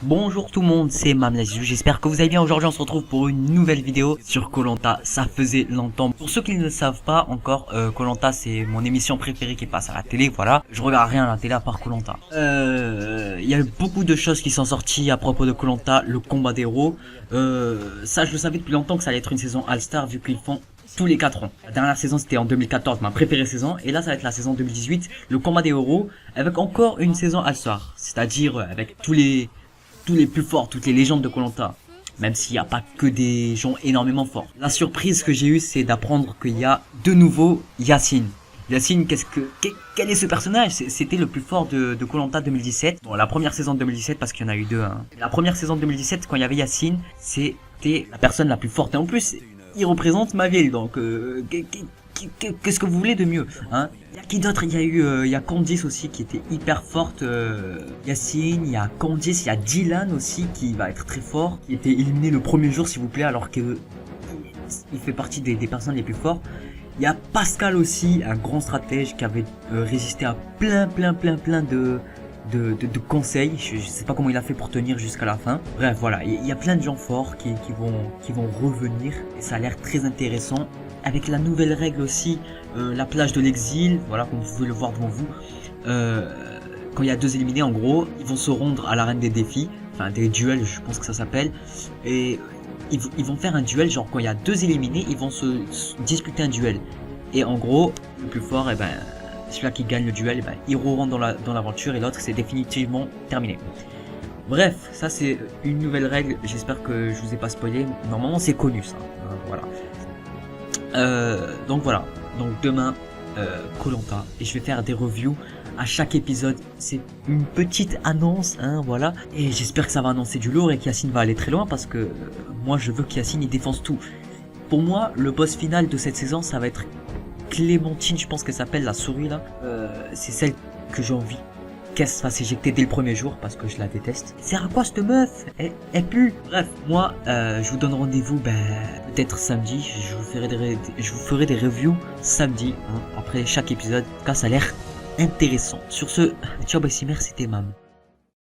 Bonjour tout le monde, c'est Mamlazou, j'espère que vous allez bien. Aujourd'hui on se retrouve pour une nouvelle vidéo sur koh. Ça faisait longtemps. Pour ceux qui ne le savent pas encore, koh c'est mon émission préférée qui passe à la télé, voilà. Je regarde rien à la télé à part koh. Il y a eu beaucoup de choses qui sont sorties à propos de koh, le combat des héros. Ça je le savais depuis longtemps que ça allait être une saison All-Star vu qu'ils font tous les 4 ans. La dernière saison c'était en 2014, ma préférée saison, et là ça va être la saison 2018, le combat des héros, avec encore une saison All-Star, c'est-à-dire avec tous les plus forts, toutes les légendes de koh, même s'il n'y a pas que des gens énormément forts. La surprise que j'ai eue, c'est d'apprendre qu'il y a de nouveau Yacine. Yacine, quel est ce personnage? C'était le plus fort de koh 2017. Bon, la première saison de 2017 parce qu'il y en a eu deux. Hein. La première saison de 2017, quand il y avait Yacine, c'était la personne la plus forte. Et en plus, il représente ma ville, donc qu'est-ce que vous voulez de mieux, hein? Il y a qui d'autre? Il y a Candice aussi qui était hyper forte. Yacine, il y a Candice, il y a Dylan aussi qui va être très fort, qui était éliminé le premier jour s'il vous plaît, alors que il fait partie des personnes les plus fortes. Il y a Pascal aussi, un grand stratège qui avait résisté à plein de conseils. Je sais pas comment il a fait pour tenir jusqu'à la fin. Bref, voilà, il y a plein de gens forts qui vont revenir et ça a l'air très intéressant. Avec la nouvelle règle aussi, la plage de l'exil, voilà, comme vous pouvez le voir devant vous. Quand il y a 2 éliminés, en gros, ils vont se rendre à l'arène des défis, enfin des duels, je pense que ça s'appelle. Et ils vont faire un duel, genre quand il y a 2 éliminés, ils vont se disputer un duel. Et en gros, le plus fort, celui-là qui gagne le duel, il rentre dans l'aventure et l'autre c'est définitivement terminé. Bref, ça c'est une nouvelle règle, j'espère que je vous ai pas spoilé, normalement c'est connu ça, voilà. Donc voilà, donc demain koh et je vais faire des reviews à chaque épisode. C'est une petite annonce, hein, voilà, et j'espère que ça va annoncer du lourd et qu'Yacine va aller très loin parce que moi je veux qu'Yacine il défonce tout. Pour moi le boss final de cette saison ça va être Clémentine, je pense qu'elle s'appelle, la souris là. C'est celle que j'ai envie qu'elle se fasse éjecter dès le premier jour parce que je la déteste. C'est à quoi cette meuf? Elle pue. Bref, moi je vous donne rendez-vous peut-être samedi. Je vous ferai des reviews samedi, hein, après chaque épisode. En tout cas ça a l'air intéressant. Sur ce, ciao, c'était Mam.